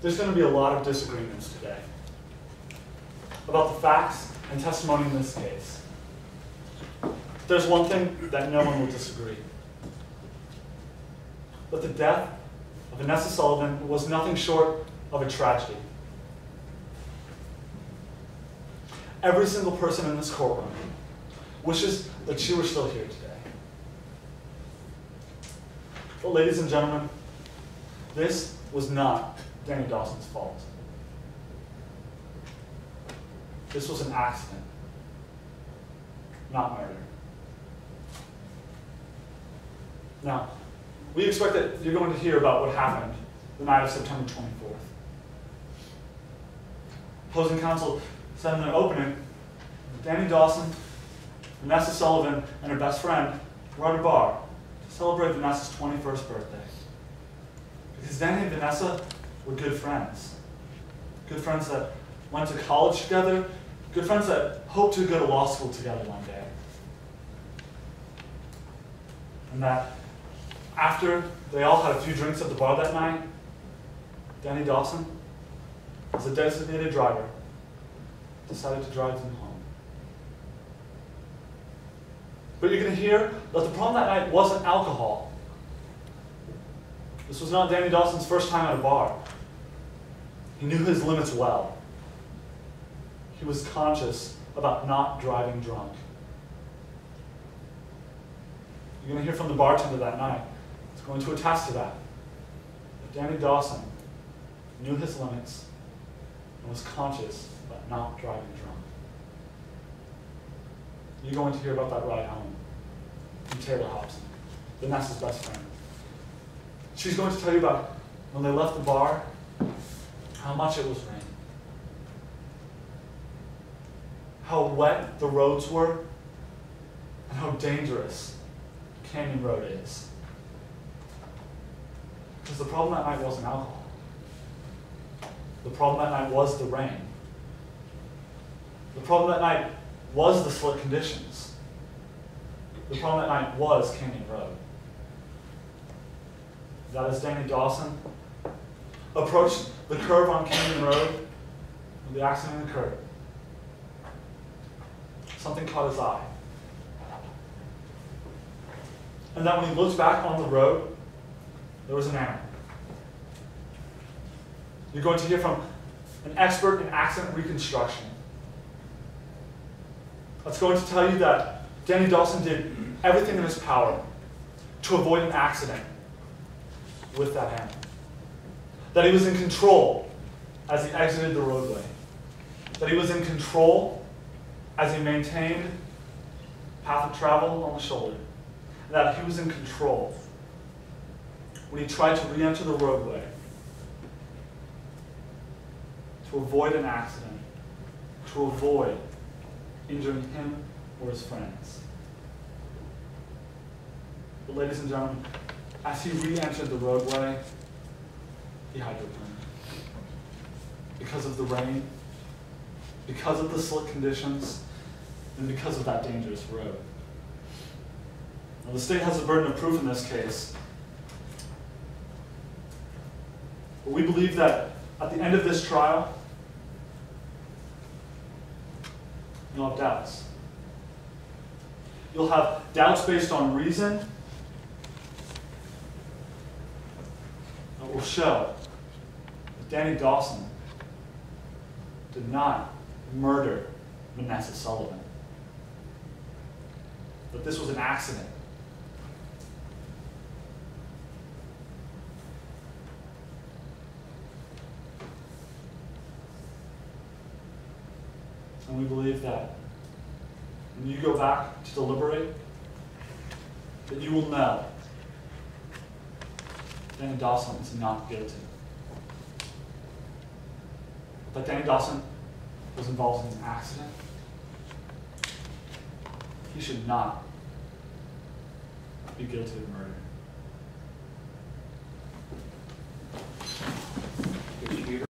there's going to be a lot of disagreements today about the facts and testimony in this case. There's one thing that no one will disagree. But the death of Vanessa Sullivan was nothing short of a tragedy. Every single person in this courtroom wishes that she were still here today. But ladies and gentlemen, this was not Danny Dawson's fault. This was an accident, not murder. Now, we expect that you're going to hear about what happened the night of September 24th. Opposing counsel said in their opening that Danny Dawson, Vanessa Sullivan, and her best friend were at a bar to celebrate Vanessa's 21st birthday. Because Danny and Vanessa were good friends. Good friends that went to college together, good friends that hoped to go to law school together one day. And that after they all had a few drinks at the bar that night, Danny Dawson, as a designated driver, decided to drive them home. But you're going to hear that the problem that night wasn't alcohol. This was not Danny Dawson's first time at a bar. He knew his limits well. He was conscious about not driving drunk. You're going to hear from the bartender that night. He's going to attest to that. That Danny Dawson knew his limits and was conscious about not driving drunk. You're going to hear about that ride home from Taylor Hobson, Vanessa's best friend. She's going to tell you about when they left the bar, how much it was raining, how wet the roads were, and how dangerous Canyon Road is. Because the problem that night wasn't alcohol. The problem that night was the rain. The problem that night was the slick conditions. The problem that night was Canyon Road. That as Danny Dawson approached the curve on Canyon Road when the accident occurred, something caught his eye. And that when he looked back on the road, there was an animal. You're going to hear from an expert in accident reconstruction that's going to tell you that Danny Dawson did everything in his power to avoid an accident with that animal. That he was in control as he exited the roadway. That he was in control as he maintained path of travel on the shoulder. That he was in control when he tried to re-enter the roadway to avoid an accident, to avoid injuring him or his friends. But ladies and gentlemen, as he re-entered the roadway, he hydroplaned. Because of the rain, because of the slick conditions, and because of that dangerous road. Now, the state has a burden of proof in this case. But we believe that at the end of this trial, you'll have doubts. You'll have doubts based on reason that will show that Danny Dawson did not murder Vanessa Sullivan. That this was an accident. And we believe that when you go back to deliberate, that you will know Danny Dawson is not guilty. That Danny Dawson was involved in an accident. He should not be guilty of murder.